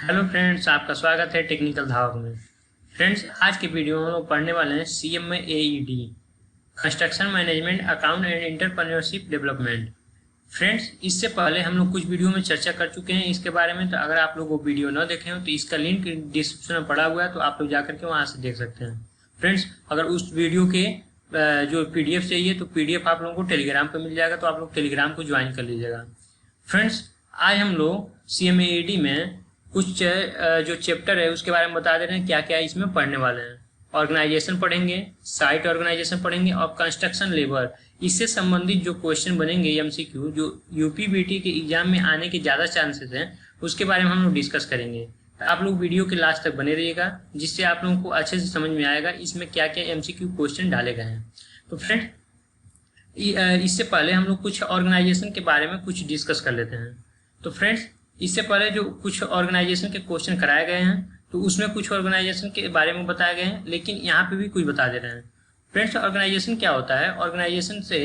Hello friends, आपका स्वागत है टेक्निकल धावक में। फ्रेंड्स, आज के वीडियो में हम लोग पढ़ने वाले हैं CMA-AED, construction management account and entrepreneurship development. Friends, इससे पहले हम लोग कुछ वीडियो में चर्चा कर चुके हैं इसके बारे में, तो अगर आप लोग वो वीडियो न देखे हो तो इसका लिंक डिस्क्रिप्शन में पड़ा हुआ है, तो आप लोग जाकर के वहाँ से देख सकते हैं। फ्रेंड्स, अगर उस वीडियो के जो PDF चाहिए तो PDF आप लोगों को टेलीग्राम पर मिल जाएगा, तो आप लोग टेलीग्राम को ज्वाइन कर लीजिएगा। फ्रेंड्स, आज हम लोग CMA-AED में कुछ जो चैप्टर है उसके बारे में बता दे रहे हैं क्या क्या इसमें पढ़ने वाले हैं। ऑर्गेनाइजेशन पढ़ेंगे, साइट ऑर्गेनाइजेशन पढ़ेंगे और कंस्ट्रक्शन लेबर, इससे संबंधित जो क्वेश्चन बनेंगे MCQ जो UPBT के एग्जाम में आने के ज़्यादा चांसेस हैं उसके बारे में हम लोग डिस्कस करेंगे। तो आप लोग वीडियो के लास्ट तक बने रहिएगा, जिससे आप लोगों को अच्छे से समझ में आएगा इसमें क्या क्या MCQ क्वेश्चन डाले गए हैं। तो फ्रेंड, इससे पहले हम लोग कुछ ऑर्गेनाइजेशन के बारे में कुछ डिस्कस कर लेते हैं। तो फ्रेंड्स, इससे पहले जो कुछ ऑर्गेनाइजेशन के क्वेश्चन कराए गए हैं तो उसमें कुछ ऑर्गेनाइजेशन के बारे में बताए गए हैं, लेकिन यहाँ पे भी कुछ बता दे रहे हैं। फ्रेंड्स, ऑर्गेनाइजेशन क्या होता है? ऑर्गेनाइजेशन से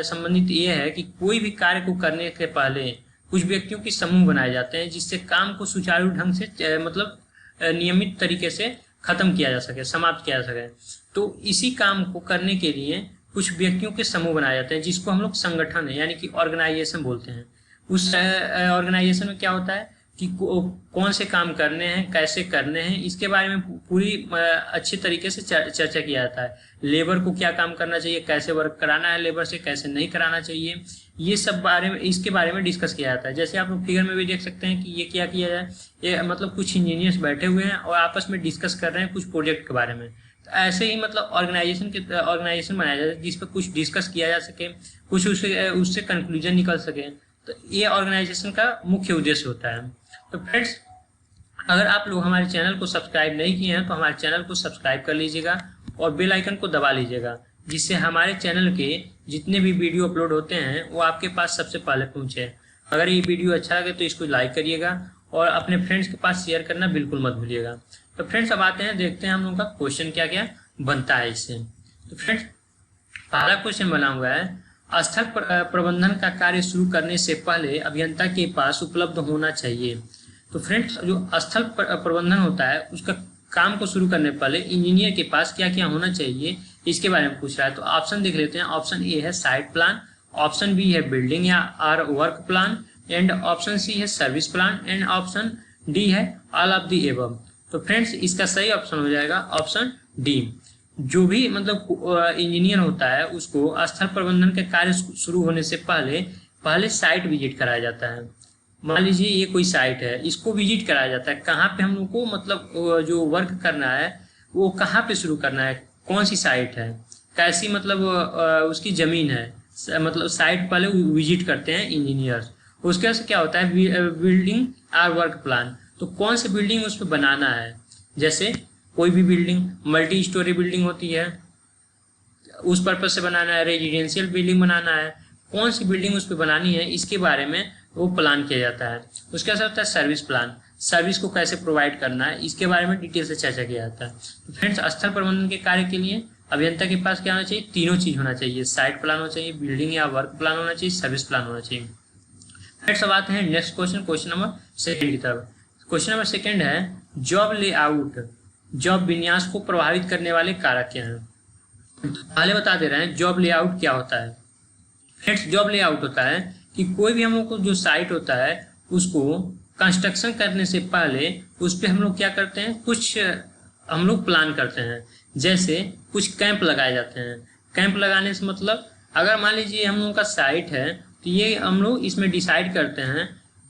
संबंधित ये है कि कोई भी कार्य को करने के पहले कुछ व्यक्तियों के समूह बनाए जाते हैं, जिससे काम को सुचारू ढंग से मतलब नियमित तरीके से खत्म किया जा सके, समाप्त किया जा सके। तो इसी काम को करने के लिए कुछ व्यक्तियों के समूह बनाए जाते हैं, जिसको हम लोग संगठन है यानी कि ऑर्गेनाइजेशन बोलते हैं। उस ऑर्गेनाइजेशन में क्या होता है कि कौन से काम करने हैं, कैसे करने हैं, इसके बारे में पूरी अच्छे तरीके से चर्चा किया जाता है। लेबर को क्या काम करना चाहिए, कैसे वर्क कराना है लेबर से, कैसे नहीं कराना चाहिए, ये सब इसके बारे में डिस्कस किया जाता है। जैसे आप लोग फिगर में भी देख सकते हैं कि ये क्या किया जाए, ये मतलब कुछ इंजीनियर्स बैठे हुए हैं और आपस में डिस्कस कर रहे हैं कुछ प्रोजेक्ट के बारे में। तो ऐसे ही मतलब ऑर्गेनाइजेशन बनाया जाता है जिस पर कुछ डिस्कस किया जा सके, कुछ उससे कंक्लूजन निकल सके। तो ये ऑर्गेनाइजेशन का मुख्य उद्देश्य होता है। तो फ्रेंड्स, अगर आप लोग हमारे चैनल को सब्सक्राइब नहीं किए हैं तो हमारे चैनल को सब्सक्राइब कर लीजिएगा और बेल आइकन को दबा लीजिएगा, जिससे हमारे चैनल के जितने भी वीडियो अपलोड होते हैं वो आपके पास सबसे पहले पहुंचे। अगर ये वीडियो अच्छा लगे तो इसको लाइक करिएगा और अपने फ्रेंड्स के पास शेयर करना बिल्कुल मत भूलिएगा। तो फ्रेंड्स, अब आते हैं, देखते हैं हम लोगों का क्वेश्चन क्या क्या बनता है इससे। तो फ्रेंड्स, पहला क्वेश्चन बना हुआ है, स्थल प्रबंधन का कार्य शुरू करने से पहले अभियंता के पास उपलब्ध होना चाहिए। तो फ्रेंड्स, जो स्थल प्रबंधन होता है उसका काम को शुरू करने पहले इंजीनियर के पास क्या क्या होना चाहिए इसके बारे में पूछ रहा है। तो ऑप्शन देख लेते हैं। ऑप्शन ए है साइट प्लान, ऑप्शन बी है बिल्डिंग या work plan, and option C है service plan, and option D है ऑल ऑफ दी एबव। तो फ्रेंड्स, इसका सही ऑप्शन हो जाएगा ऑप्शन डी। जो भी मतलब इंजीनियर होता है उसको स्थल प्रबंधन के कार्य शुरू होने से पहले साइट विजिट कराया जाता है। मान लीजिए ये कोई साइट है, इसको विजिट कराया जाता है। कहाँ पे हम लोग को मतलब जो वर्क करना है वो कहाँ पे शुरू करना है, कौन सी साइट है, कैसी मतलब उसकी जमीन है, मतलब साइट पहले विजिट करते हैं इंजीनियर्स। उसके बाद क्या होता है, बिल्डिंग और वर्क प्लान। तो कौन सी बिल्डिंग उस पर बनाना है, जैसे कोई भी बिल्डिंग मल्टी स्टोरी बिल्डिंग होती है, उस पर्पज से बनाना है, रेजिडेंशियल बिल्डिंग बनाना है, कौन सी बिल्डिंग उस पर बनानी है इसके बारे में वो प्लान किया जाता है। उसके साथ होता है सर्विस प्लान, सर्विस को कैसे प्रोवाइड करना है इसके बारे में डिटेल से चर्चा किया जाता है। तो फ्रेंड्स, स्थल प्रबंधन के कार्य के लिए अभियंता के पास क्या होना चाहिए, तीनों चीज होना चाहिए। साइट प्लान होना चाहिए, बिल्डिंग या वर्क प्लान होना चाहिए, सर्विस प्लान होना चाहिए। फ्रेंड्स, अब आते हैं नेक्स्ट क्वेश्चन, क्वेश्चन नंबर 2 की तरफ। क्वेश्चन नंबर 2 है, जॉब लेआउट, जॉब विन्यास को प्रभावित करने वाले कारक क्या हैं। पहले बता दे रहे हैं जॉब लेआउट क्या होता है। फ्रेंड्स, जॉब लेआउट होता है कि कोई भी हम लोग को जो साइट होता है उसको कंस्ट्रक्शन करने से पहले उस पर हम लोग क्या करते हैं, कुछ हम लोग प्लान करते हैं। जैसे कुछ कैंप लगाए जाते हैं। कैंप लगाने से मतलब अगर मान लीजिए हम लोग का साइट है तो ये हम लोग इसमें डिसाइड करते हैं,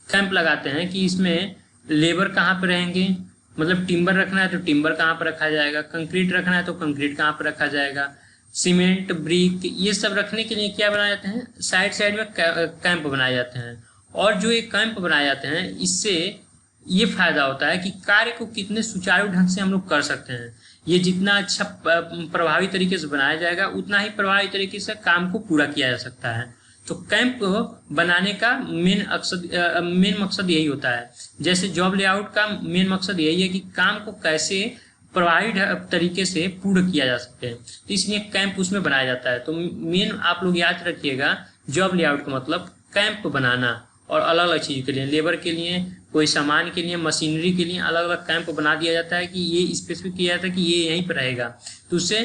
कैंप लगाते हैं कि इसमें लेबर कहाँ पर रहेंगे, मतलब टिम्बर रखना है तो टिम्बर कहाँ पर रखा जाएगा, कंक्रीट रखना है तो कंक्रीट कहाँ पर रखा जाएगा, सीमेंट, ब्रिक, ये सब रखने के लिए क्या बनाए जाते हैं, साइड में कैंप बनाए जाते हैं। और जो ये कैंप बनाए जाते हैं इससे ये फायदा होता है कि कार्य को कितने सुचारू ढंग से हम लोग कर सकते हैं। ये जितना अच्छा प्रभावी तरीके से बनाया जाएगा उतना ही प्रभावी तरीके से काम को पूरा किया जा सकता है। तो कैंप बनाने का मेन मकसद यही होता है। जैसे जॉब लेआउट का मेन मकसद यही है कि काम को कैसे प्रभावी तरीके से पूर्ण किया जा सकते हैं, तो इसलिए कैंप उसमें बनाया जाता है। तो मेन आप लोग याद रखिएगा, जॉब लेआउट का मतलब कैंप बनाना और अलग अलग चीज के लिए, लेबर के लिए, कोई सामान के लिए, मशीनरी के लिए अलग अलग कैंप बना दिया जाता है कि ये स्पेसिफिक किया जाता है कि ये यहीं पर रहेगा, तो उससे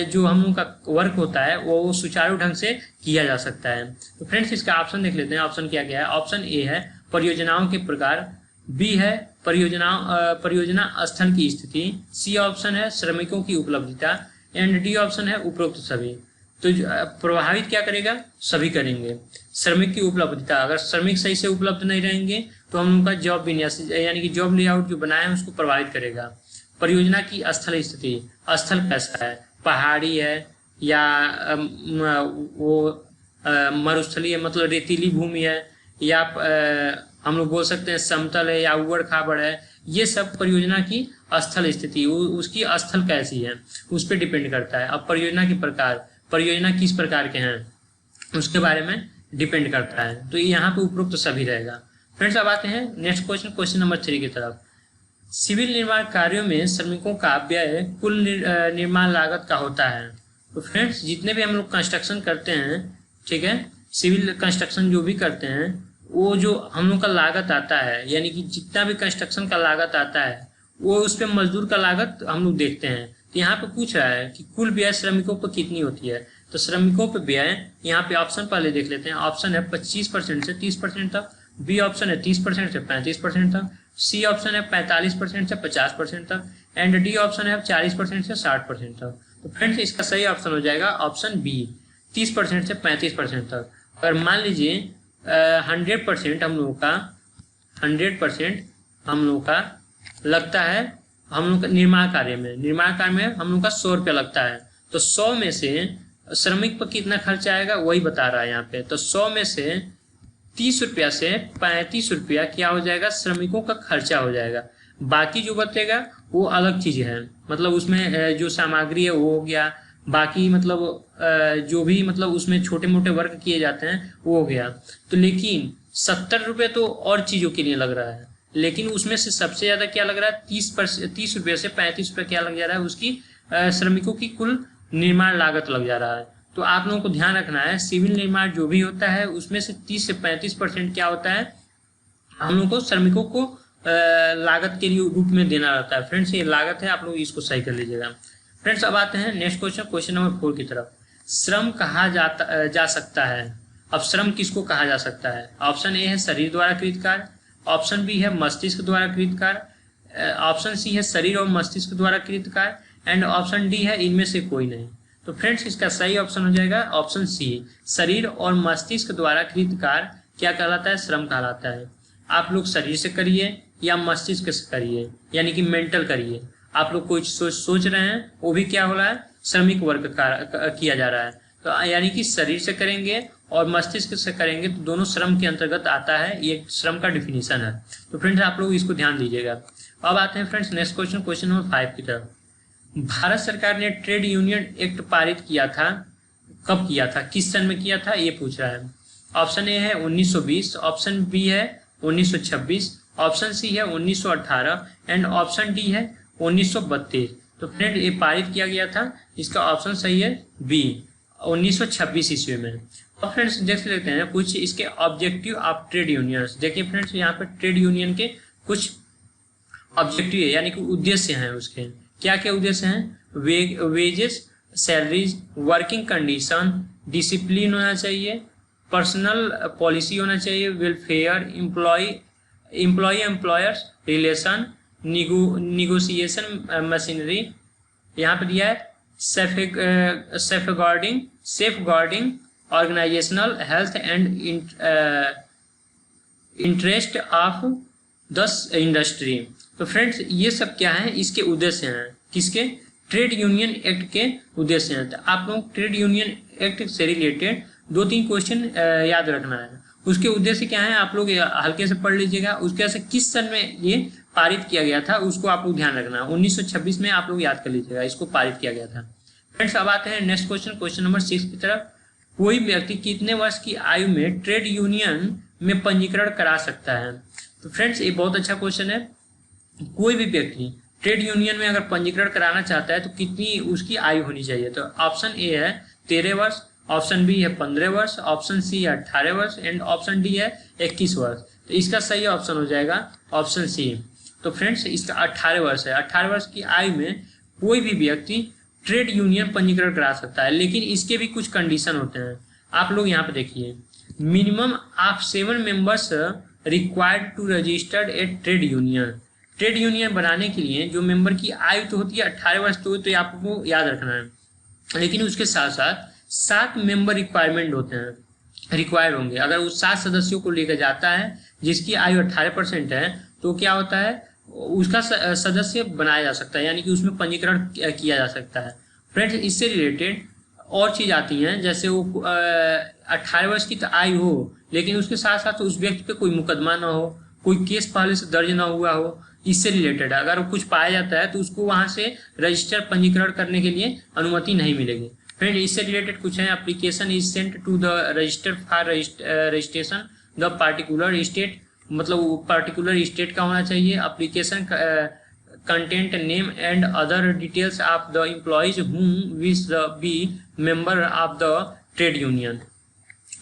जो हम लोग का वर्क होता है वो सुचारू ढंग से किया जा सकता है। तो फ्रेंड्स इसका ऑप्शन देख लेते हैं। ऑप्शन क्या क्या है? ऑप्शन ए है परियोजनाओं के प्रकार, बी है परियोजना स्थल की स्थिति, सी ऑप्शन है श्रमिकों की उपलब्धता, एंड डी ऑप्शन है उपरोक्त सभी। तो प्रभावित क्या करेगा? सभी करेंगे। श्रमिक की उपलब्धता, अगर श्रमिक सही से उपलब्ध नहीं रहेंगे तो हम उनका जॉब विन्यास यानी कि जॉब लेआउट जो बनाए हैं उसको प्रभावित करेगा। परियोजना की स्थल स्थिति, स्थल कैसा है? पहाड़ी है या वो मरुस्थलीय मतलब रेतीली भूमि है, या हम लोग बोल सकते हैं समतल है या उबड़ खाबड़ है। ये सब परियोजना की स्थल स्थिति, उसकी स्थल कैसी है उस पर डिपेंड करता है। अब परियोजना के प्रकार, परियोजना किस प्रकार के हैं उसके बारे में डिपेंड करता है। तो यहाँ पे उपरोक्त तो सभी रहेगा। फ्रेंड्स अब आते हैं नेक्स्ट क्वेश्चन, क्वेश्चन नंबर 3 की तरफ। सिविल निर्माण कार्यों में श्रमिकों का व्यय कुल निर्माण लागत का होता है। तो फ्रेंड्स जितने भी हम लोग कंस्ट्रक्शन करते हैं, ठीक है, सिविल कंस्ट्रक्शन जो भी करते हैं, वो जो हम लोग का लागत आता है, यानी कि जितना भी कंस्ट्रक्शन का लागत आता है वो उस पर मजदूर का लागत हम लोग देखते हैं। तो यहाँ पे पूछ रहा है कि कुल व्यय श्रमिकों पर कितनी होती है। तो श्रमिकों पे व्यय यहाँ पे ऑप्शन पहले देख लेते हैं। ऑप्शन है 25% से 30% तक, बी ऑप्शन है 30% से 35% तक, सी ऑप्शन है 45% से 50% तक, एंड डी ऑप्शन है 40% से 60% तक। तो फ्रेंड्स इसका सही ऑप्शन हो जाएगा ऑप्शन बी, 30% से 35% तक। अगर मान लीजिए 100% हम लोगों का 100% हम लोग का लगता है, हम लोग का निर्माण कार्य में हम लोग का 100 रुपया लगता है, तो 100 में से श्रमिक पर कितना खर्चा आएगा वही बता रहा है यहाँ पे। तो 100 में से 30 रुपया से 35 रुपया क्या हो जाएगा? श्रमिकों का खर्चा हो जाएगा। बाकी जो बचेगा वो अलग चीज है, मतलब उसमें जो सामग्री है वो हो गया, बाकी मतलब जो भी मतलब उसमें छोटे मोटे वर्क किए जाते हैं वो हो गया। तो लेकिन 70 रुपये तो और चीजों के लिए लग रहा है, लेकिन उसमें से सबसे ज्यादा क्या लग रहा है? 30 रुपये से 35 रुपये क्या लग जा रहा है? उसकी श्रमिकों की कुल निर्माण लागत लग जा रहा है। तो आप लोगों को ध्यान रखना है, सिविल निर्माण जो भी होता है उसमें से 30 से 35% क्या होता है? हम लोग को श्रमिकों को लागत के लिए रूप में देना रहता है। फ्रेंड्स ये लागत है, आप लोग इसको सही कर लीजिएगा। फ्रेंड्स अब आते हैं नेक्स्ट क्वेश्चन, क्वेश्चन नंबर 4 की तरफ। श्रम कहा जा सकता है। अब श्रम किसको कहा जा सकता है? ऑप्शन ए है शरीर द्वारा कृत कार्य, ऑप्शन बी है मस्तिष्क द्वारा कृत कार्य, ऑप्शन सी है शरीर और मस्तिष्क द्वारा कृत कार्य, एंड ऑप्शन डी है इनमें से कोई नहीं। तो फ्रेंड्स इसका सही ऑप्शन हो जाएगा ऑप्शन सी, शरीर और मस्तिष्क द्वारा कृत कार्य क्या कहलाता है? श्रम कहलाता है। आप लोग शरीर से करिए या मस्तिष्क से करिए, यानी कि मेंटल करिए, आप लोग कोई सोच रहे हैं वो भी क्या हो रहा है? श्रमिक वर्क किया जा रहा है। तो यानी कि शरीर से करेंगे और मस्तिष्क से करेंगे तो दोनों श्रम के अंतर्गत आता है, ये श्रम का डिफिनीशन है। तो फ्रेंड्स आप लोग इसको ध्यान दीजिएगा। अब आते हैं friends next question, question number 5 की तरफ। भारत सरकार ने ट्रेड यूनियन एक्ट पारित किया था, कब किया था, किस सन में किया था, ये पूछ रहा है। ऑप्शन ए है 1920, ऑप्शन बी है 1926, ऑप्शन सी है 1918, एंड ऑप्शन डी है 1932। तो फ्रेंड ये पारित किया गया था, इसका ऑप्शन सही है बी, 1926 ईस्वी में। और फ्रेंड्स देख लेते हैं कुछ इसके ऑब्जेक्टिव ऑफ ट्रेड यूनियंस। देखिए फ्रेंड्स यहाँ पर ट्रेड यूनियन के कुछ ऑब्जेक्टिव है, यानी कि उद्देश्य हैं उसके। क्या क्या उद्देश्य हैं? Wages, salaries, working condition, discipline होना चाहिए, पर्सनल पॉलिसी होना चाहिए, welfare, employ employers relation, negotiation machinery, यहाँ पर दिया है safeguarding organisational health and interest of the industry. तो फ्रेंड्स ये सब क्या है? इसके उद्देश्य हैं, किसके? ट्रेड यूनियन एक्ट के उद्देश्य हैं। तो आप लोग ट्रेड यूनियन एक्ट से रिलेटेड 2-3 क्वेश्चन याद रखना है। उसके उद्देश्य क्या है आप लोग हल्के से पढ़ लीजिएगा। उसके वजह से किस सन में ये पारित किया गया था उसको आप लोग ध्यान रखना। 1926 में आप लोग याद कर लीजिएगा, इसको पारित किया गया था। फ्रेंड्स अब आते हैं नेक्स्ट क्वेश्चन, क्वेश्चन नंबर 6 की तरफ। कोई व्यक्ति कितने वर्ष की आयु में ट्रेड यूनियन में पंजीकरण करा सकता है? तो फ्रेंड्स ये बहुत अच्छा क्वेश्चन है। कोई भी व्यक्ति ट्रेड यूनियन में अगर पंजीकरण कराना चाहता है तो कितनी उसकी आयु होनी चाहिए? तो ऑप्शन ए है 13 वर्ष, ऑप्शन बी है 15 वर्ष, ऑप्शन सी है 18 वर्ष, एंड ऑप्शन डी है 21 वर्ष। तो इसका सही ऑप्शन हो जाएगा ऑप्शन सी। तो फ्रेंड्स इसका 18 वर्ष है। 18 वर्ष की आयु में कोई भी व्यक्ति ट्रेड यूनियन पंजीकरण करा सकता है, लेकिन इसके भी कुछ कंडीशन होते हैं। आप लोग यहाँ पे देखिए, minimum of 7 members required to registered a trade union. Trade union बनाने के लिए जो मेंबर की आयु तो होती है 18 वर्ष, तो आपको याद रखना है, लेकिन उसके साथ साथ 7 मेंबर रिक्वायरमेंट होते हैं, रिक्वायर होंगे। अगर वो 7 सदस्यों को लेकर जाता है जिसकी आयु 18% है, तो क्या होता है, उसका सदस्य बनाया जा सकता है, यानी कि उसमें पंजीकरण किया जा सकता है। फ्रेंड्स इससे रिलेटेड और चीज आती हैं, जैसे वो 18 वर्ष की तो आयु हो, लेकिन उसके साथ साथ उस व्यक्ति पे कोई मुकदमा ना हो, कोई केस पहले से दर्ज ना हुआ हो, इससे रिलेटेड अगर कुछ पाया जाता है तो उसको वहां से रजिस्टर पंजीकरण करने के लिए अनुमति नहीं मिलेगी। फ्रेंड इससे रिलेटेड कुछ है, application is sent to the register for registration the particular state, मतलब वो पर्टिकुलर स्टेट का होना चाहिए। Application content name and other details of the employees whom wish be member of the trade union,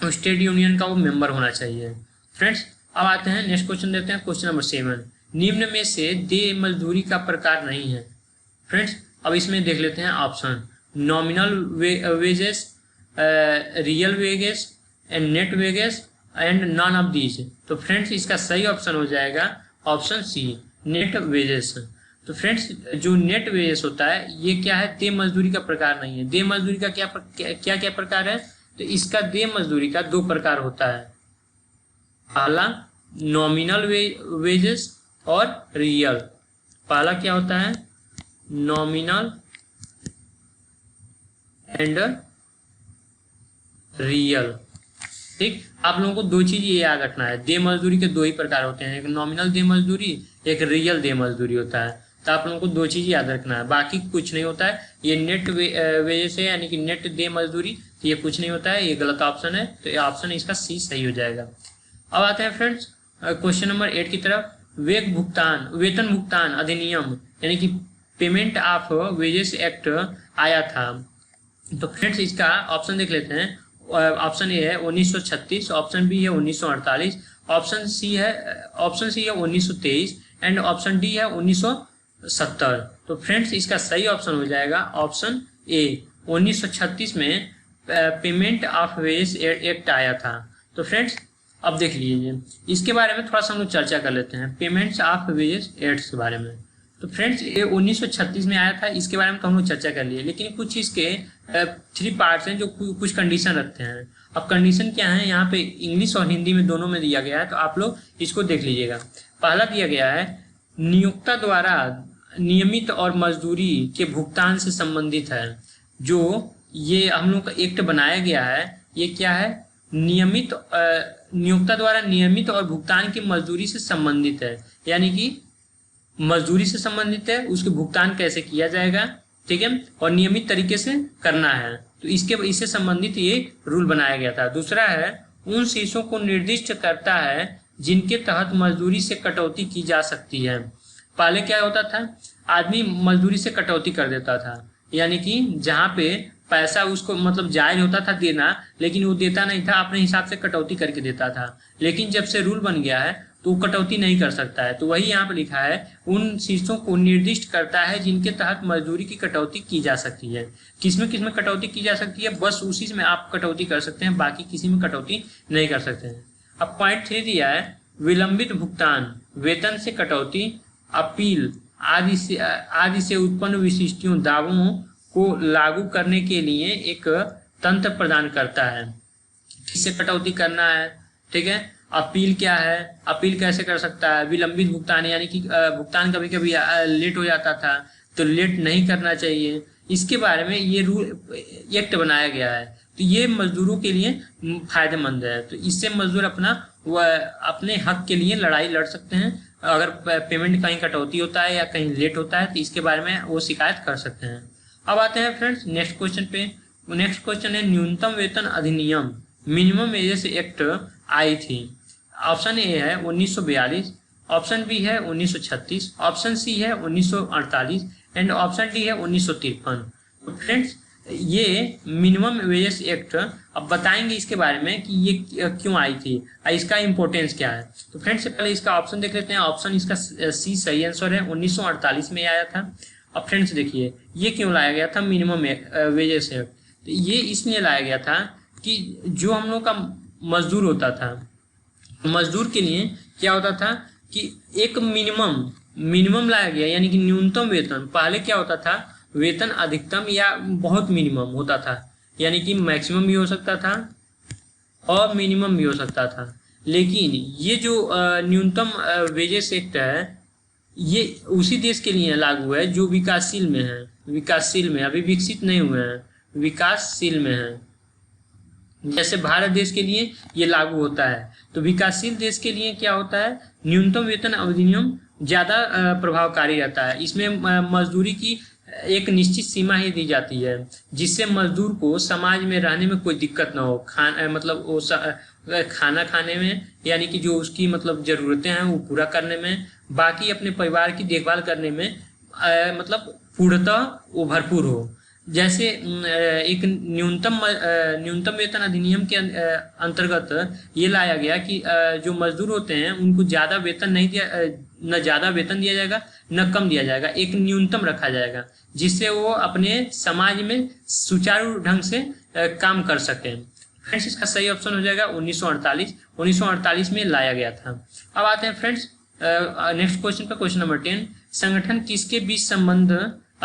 उस trade union का वो member होना चाहिए। फ्रेंड्स अब आते हैं नेक्स्ट क्वेश्चन, देते हैं क्वेश्चन नंबर 7। निम्न में से देय मजदूरी का प्रकार नहीं है। फ्रेंड्स अब इसमें देख लेते हैं option, nominal wages, real wages and net wages and none of these. तो फ्रेंड्स इसका सही ऑप्शन हो जाएगा ऑप्शन सी, नेट वेजेस। तो फ्रेंड्स जो नेट वेजेस होता है ये क्या है, देय मजदूरी का प्रकार नहीं है। देय मजदूरी का क्या क्या प्रकार है, तो इसका देय मजदूरी का 2 प्रकार होता है। पहला नॉमिनल वेजेस और रियल। पहला क्या होता है, नॉमिनल एंड रियल। ठीक, आप लोगों को 2 चीज ये याद रखना है, देय मजदूरी के 2 ही प्रकार होते हैं, एक नॉमिनल देय मजदूरी, एक रियल देय मजदूरी होता है। तो आप लोगों को 2 चीज याद रखना है, बाकी कुछ नहीं होता है। ये नेट वेजेस है, यानी कि नेट देय मजदूरी, तो ये कुछ नहीं होता है, ये गलत ऑप्शन है। तो ये ऑप्शन इसका सी सही हो जाएगा। अब आते हैं फ्रेंड्स क्वेश्चन नंबर 8 की तरफ। वेतन भुगतान अधिनियम यानी कि पेमेंट ऑफ वेजेस एक्ट आया था। तो फ्रेंड्स इसका ऑप्शन देख लेते हैं। ऑप्शन ए है 1936, ऑप्शन बी है 1948, ऑप्शन सी है 1923 एंड ऑप्शन डी है 1970। तो फ्रेंड्स इसका सही ऑप्शन हो जाएगा ऑप्शन ए, 1936 में पेमेंट ऑफ वेजेस एक्ट आया था। तो फ्रेंड्स अब देख लीजिए, इसके बारे में थोड़ा सा हम लोग चर्चा कर लेते हैं, पेमेंट्स ऑफ वेजेस एक्ट के बारे में। तो फ्रेंड्स ये 1936 में आया था, इसके बारे में तो हम लोग चर्चा कर लिए, लेकिन कुछ इसके 3 पार्ट्स हैं जो कुछ कंडीशन रखते हैं। अब कंडीशन क्या है, यहाँ पे इंग्लिश और हिंदी में दोनों में दिया गया है, तो आप लोग इसको देख लीजिएगा। पहला दिया गया है, नियोक्ता द्वारा नियमित और मजदूरी के भुगतान से संबंधित है। जो ये हम लोग का एक्ट बनाया गया है, ये क्या है, नियोक्ता द्वारा नियमित और भुगतान की मजदूरी से संबंधित है, यानी कि मजदूरी से संबंधित है, उसके भुगतान कैसे किया जाएगा, ठीक है, और नियमित तरीके से करना है। तो इससे संबंधित ये रूल बनाया गया था। दूसरा है, उन शीर्षों को निर्दिष्ट करता है जिनके तहत मजदूरी से कटौती की जा सकती है। पहले क्या होता था, आदमी मजदूरी से कटौती कर देता था, यानी कि जहाँ पे पैसा उसको मतलब जायज होता था देना, लेकिन वो देता नहीं था, अपने हिसाब से कटौती करके देता था। लेकिन जब से रूल बन गया है तो वो कटौती नहीं कर सकता है। तो वही यहाँ पे लिखा है, उन शीर्षों को निर्दिष्ट करता है जिनके तहत मजदूरी की कटौती की जा सकती है। किसमें कटौती की जा सकती है, बस उसी में आप कटौती कर सकते हैं, बाकी किसी में कटौती नहीं कर सकते हैं। अब पॉइंट 3 दिया है, विलंबित भुगतान, वेतन से कटौती, अपील आदि से उत्पन्न विशिष्टियों दावों को लागू करने के लिए एक तंत्र प्रदान करता है। किससे कटौती करना है, ठीक है, अपील क्या है, अपील कैसे कर सकता है, विलंबित भुगतान यानी कि भुगतान कभी कभी लेट हो जाता था, तो लेट नहीं करना चाहिए, इसके बारे में ये रूल एक्ट बनाया गया है। तो ये मजदूरों के लिए फायदेमंद है। तो इससे मजदूर अपने हक के लिए लड़ाई लड़ सकते हैं। अगर पेमेंट कहीं कटौती होता है या कहीं लेट होता है तो इसके बारे में वो शिकायत कर सकते हैं। अब आते हैं फ्रेंड्स नेक्स्ट क्वेश्चन पे। नेक्स्ट क्वेश्चन है, न्यूनतम वेतन अधिनियम मिनिमम वेजेस एक्ट आई थी। ऑप्शन ए है 1942, ऑप्शन बी है 1936, ऑप्शन सी है 1948 एंड ऑप्शन डी है 1953। तो फ्रेंड्स ये मिनिमम वेजेस एक्ट अब बताएंगे इसके बारे में कि ये क्यों आई थी, इसका इम्पोर्टेंस क्या है। तो फ्रेंड्स से पहले इसका ऑप्शन देख लेते हैं। ऑप्शन इसका सी सही आंसर है, 1948 में आया था। अब फ्रेंड्स देखिए ये क्यों लाया गया था मिनिमम वेजेस एक्ट। तो ये इसलिए लाया गया था कि जो हम लोग का मजदूर होता था, मजदूर के लिए क्या होता था कि एक मिनिमम लाया गया, यानी कि न्यूनतम वेतन। पहले क्या होता था, वेतन अधिकतम या बहुत मिनिमम होता था, यानी कि मैक्सिमम भी हो सकता था और मिनिमम भी हो सकता था। लेकिन ये जो न्यूनतम वेजेस एक्ट है ये उसी देश के लिए लागू है जो विकासशील में है, अभी विकसित नहीं हुए हैं, विकासशील में है। जैसे भारत देश के लिए ये लागू होता है, तो विकासशील देश के लिए क्या होता है, न्यूनतम वेतन अधिनियम ज़्यादा प्रभावकारी रहता है। इसमें मजदूरी की एक निश्चित सीमा ही दी जाती है, जिससे मजदूर को समाज में रहने में कोई दिक्कत ना हो, मतलब वो खाना खाने में, यानी कि जो उसकी मतलब ज़रूरतें हैं वो पूरा करने में, बाकी अपने परिवार की देखभाल करने में मतलब पूर्णतः वो भरपूर हो। जैसे एक न्यूनतम वेतन अधिनियम के अंतर्गत ये लाया गया कि जो मजदूर होते हैं उनको ज़्यादा वेतन नहीं दिया, न ज़्यादा वेतन दिया जाएगा न कम दिया जाएगा, एक न्यूनतम रखा जाएगा, जिससे वो अपने समाज में सुचारू ढंग से काम कर सकें। फ्रेंड्स इसका सही ऑप्शन हो जाएगा 1948 में लाया गया था। अब आते हैं फ्रेंड्स नेक्स्ट क्वेश्चन पे, क्वेश्चन नंबर 10। संगठन किसके बीच संबंध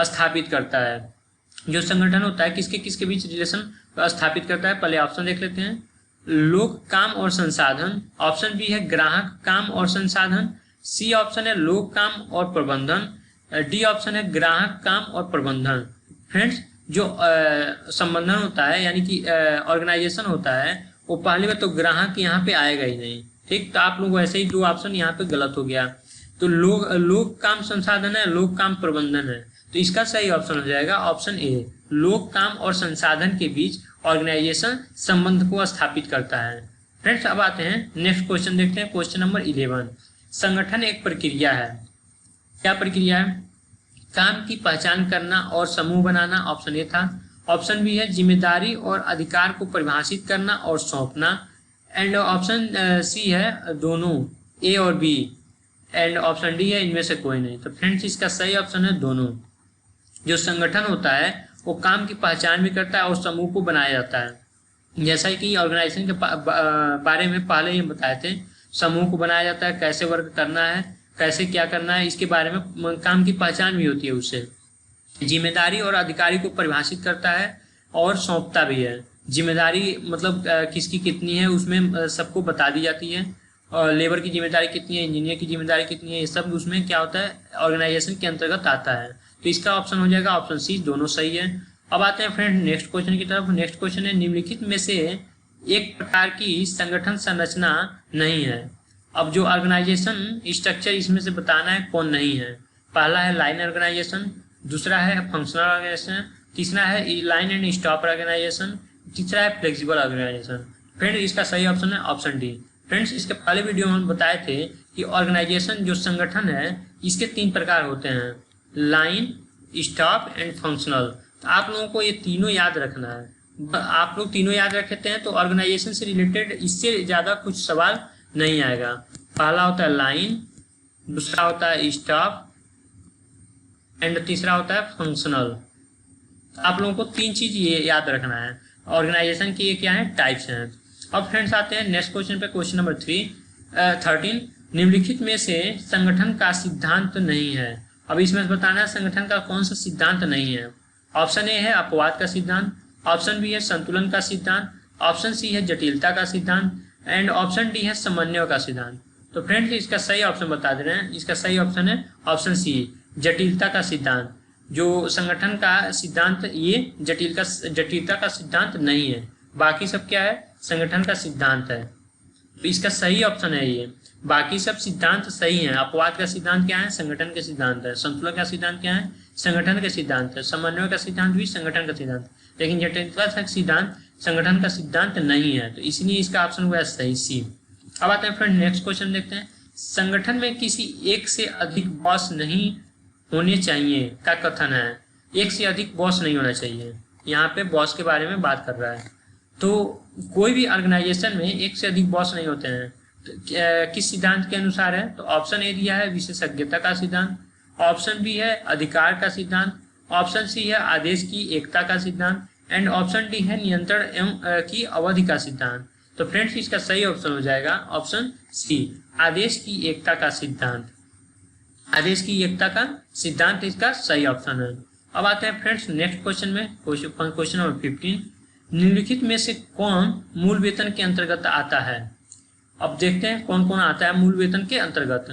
स्थापित करता है। जो संगठन होता है किसके बीच रिलेशन स्थापित करता है। पहले ऑप्शन देख लेते हैं, लोग काम और संसाधन। ऑप्शन बी है ग्राहक काम और संसाधन। सी ऑप्शन है लोग काम और प्रबंधन। डी ऑप्शन है ग्राहक काम और प्रबंधन। फ्रेंड्स जो संबंधन होता है यानी कि ऑर्गेनाइजेशन होता है, वो पहले में तो ग्राहक यहाँ पे आएगा ही नहीं, ठीक। तो आप लोग वैसे ही दो ऑप्शन यहाँ पे गलत हो गया। तो लोग काम संसाधन है, लोग काम प्रबंधन है, तो इसका सही ऑप्शन हो जाएगा ऑप्शन ए, लोग काम और संसाधन के बीच ऑर्गेनाइजेशन संबंध को स्थापित करता है। फ्रेंड्स अब आते हैं नेक्स्ट क्वेश्चन देखते हैं, क्वेश्चन नंबर 11। संगठन एक प्रक्रिया है। क्या प्रक्रिया है। काम की पहचान करना और समूह बनाना, ऑप्शन ए था। ऑप्शन बी है जिम्मेदारी और अधिकार को परिभाषित करना और सौंपना। एंड ऑप्शन सी है दोनों, ए और बी। एंड ऑप्शन डी है इनमें से कोई नहीं। तो फ्रेंड्स इसका सही ऑप्शन है दोनों। जो संगठन होता है वो काम की पहचान भी करता है और समूह को बनाया जाता है। जैसा कि ऑर्गेनाइजेशन के बारे में पहले ही बताए थे, समूह को बनाया जाता है, कैसे वर्क करना है, कैसे क्या करना है, इसके बारे में काम की पहचान भी होती है उससे। जिम्मेदारी और अधिकारी को परिभाषित करता है और सौंपता भी है। जिम्मेदारी मतलब किसकी कितनी है उसमें सबको बता दी जाती है, और लेबर की जिम्मेदारी कितनी है, इंजीनियर की जिम्मेदारी कितनी है, ये सब उसमें क्या होता है ऑर्गेनाइजेशन के अंतर्गत आता है। तो इसका ऑप्शन हो जाएगा ऑप्शन सी, दोनों सही है। अब आते हैं फ्रेंड नेक्स्ट क्वेश्चन की तरफ। नेक्स्ट क्वेश्चन है, निम्नलिखित में से एक प्रकार की संगठन संरचना नहीं है। अब जो ऑर्गेनाइजेशन स्ट्रक्चर इसमें से बताना है कौन नहीं है। पहला है लाइन ऑर्गेनाइजेशन, दूसरा है फंक्शनल ऑर्गेनाइजेशन, तीसरा है लाइन एंड स्टॉप ऑर्गेनाइजेशन, तीसरा है फ्लेक्सिबल ऑर्गेनाइजेशन। फ्रेंड इसका सही ऑप्शन है ऑप्शन डी। फ्रेंड्स इसके पहले वीडियो में हम बताए थे कि ऑर्गेनाइजेशन जो संगठन है इसके 3 प्रकार होते हैं, लाइन, स्टॉप एंड फंक्शनल। तो आप लोगों को ये तीनों याद रखना है। आप लोग तीनों याद रखते हैं तो ऑर्गेनाइजेशन से रिलेटेड इससे ज़्यादा कुछ सवाल नहीं आएगा। पहला होता है लाइन, दूसरा होता है स्टॉप एंड तीसरा होता है फंक्शनल। आप लोगों को 3 चीज ये याद रखना है। ऑर्गेनाइजेशन की ये क्या है, टाइप्स हैं। अब फ्रेंड्स आते हैं नेक्स्ट क्वेश्चन पे, क्वेश्चन नंबर 13। निम्नलिखित में से संगठन का सिद्धांत नहीं है। अब इसमें बताना है संगठन का कौन सा सिद्धांत नहीं है। ऑप्शन ए है अपवाद का सिद्धांत, ऑप्शन बी है संतुलन का सिद्धांत, ऑप्शन सी है जटिलता का सिद्धांत एंड ऑप्शन डी है समन्वय का सिद्धांत। तो फ्रेंड्स इसका सही ऑप्शन बता दे रहे हैं, इसका सही ऑप्शन है ऑप्शन सी, जटिलता का सिद्धांत। जो संगठन का सिद्धांत ये जटिलता का सिद्धांत नहीं है, बाकी सब क्या है संगठन का सिद्धांत है। तो इसका सही ऑप्शन है ये, बाकी सब सिद्धांत सही हैं। अपवाद का सिद्धांत क्या है, संगठन के सिद्धांत है। संतुलन का सिद्धांत क्या है, संगठन के सिद्धांत है। समन्वय का सिद्धांत भी संगठन का सिद्धांत, लेकिन जटिलता का सिद्धांत संगठन का सिद्धांत नहीं है। तो इसलिए इसका ऑप्शन हुआ सही सी। अब आते हैं फ्रेंड नेक्स्ट क्वेश्चन देखते हैं। संगठन में किसी एक से अधिक बॉस नहीं होने चाहिए का कथन है। एक से अधिक बॉस नहीं होना चाहिए, यहाँ पे बॉस के बारे में बात कर रहा है। तो कोई भी ऑर्गेनाइजेशन में एक से अधिक बॉस नहीं होते हैं। तो किस सिद्धांत के अनुसार है? तो ऑप्शन ए दिया है विशेषज्ञता का सिद्धांत, ऑप्शन बी है अधिकार का सिद्धांत, ऑप्शन सी है आदेश की एकता का सिद्धांत एंड ऑप्शन डी है नियंत्रण एवं की अवधि का सिद्धांत। तो फ्रेंड्स इसका सही ऑप्शन हो जाएगा ऑप्शन सी, आदेश की एकता का सिद्धांत। आदेश की एकता का सिद्धांत इसका सही ऑप्शन है। अब आते हैं फ्रेंड्स नेक्स्ट क्वेश्चन में, क्वेश्चन नंबर 15। निम्नलिखित में से कौन मूल वेतन के अंतर्गत आता है? अब देखते हैं कौन कौन आता है मूल वेतन के अंतर्गत।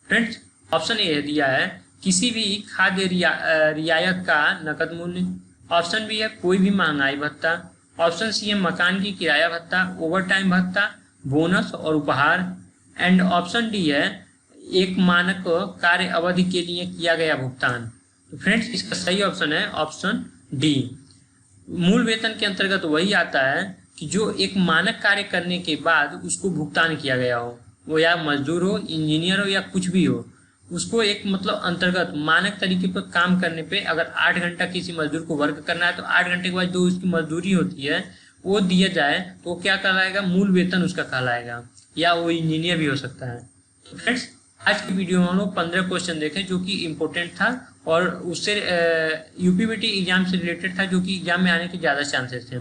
फ्रेंड्स ऑप्शन ए दिया है किसी भी खाद्य रियायत का नकद मूल्य, ऑप्शन बी है कोई भी महंगाई भत्ता, ऑप्शन सी है मकान की किराया भत्ता, ओवर टाइम भत्ता, बोनस और उपहार एंड ऑप्शन डी है एक मानक कार्य अवधि के लिए किया गया भुगतान। तो फ्रेंड्स इसका सही ऑप्शन है ऑप्शन डी। मूल वेतन के अंतर्गत वही आता है कि जो एक मानक कार्य करने के बाद उसको भुगतान किया गया हो, वो या मजदूर हो, इंजीनियर हो या कुछ भी हो, उसको एक मतलब अंतर्गत मानक तरीके पर काम करने पे अगर 8 घंटा किसी मजदूर को वर्क करना है तो 8 घंटे के बाद जो उसकी मजदूरी होती है वो दिया जाए तो क्या कहलाएगा? मूल वेतन उसका कहलाएगा, या वो इंजीनियर भी हो सकता है। तो फ्रेंड्स आज की वीडियो में हम लोग 15 क्वेश्चन देखे जो कि इम्पोर्टेंट था और उससे यूपीबीटी एग्जाम से रिलेटेड था, जो कि एग्जाम में आने के ज़्यादा चांसेस थे।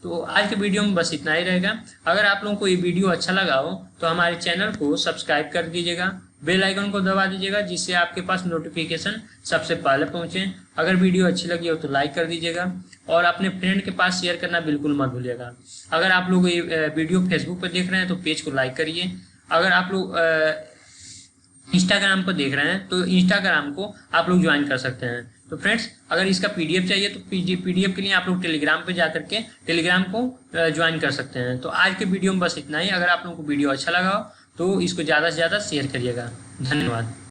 तो आज के वीडियो में बस इतना ही रहेगा। अगर आप लोगों को ये वीडियो अच्छा लगा हो तो हमारे चैनल को सब्सक्राइब कर दीजिएगा, बेल आइकन को दबा दीजिएगा जिससे आपके पास नोटिफिकेशन सबसे पहले पहुंचे। अगर वीडियो अच्छी लगी हो तो लाइक कर दीजिएगा और अपने फ्रेंड के पास शेयर करना बिल्कुल मत भूलिएगा। अगर आप लोग ये वीडियो फेसबुक पर देख रहे हैं तो पेज को लाइक करिए। अगर आप लोग इंस्टाग्राम पर देख रहे हैं तो इंस्टाग्राम को आप लोग ज्वाइन कर सकते हैं। तो फ्रेंड्स अगर इसका पीडीएफ चाहिए तो पीडीएफ के लिए आप लोग टेलीग्राम पे जा करके टेलीग्राम को ज्वाइन कर सकते हैं। तो आज के वीडियो में बस इतना ही। अगर आप लोगों को वीडियो अच्छा लगा हो तो इसको ज़्यादा से ज़्यादा शेयर करिएगा। धन्यवाद।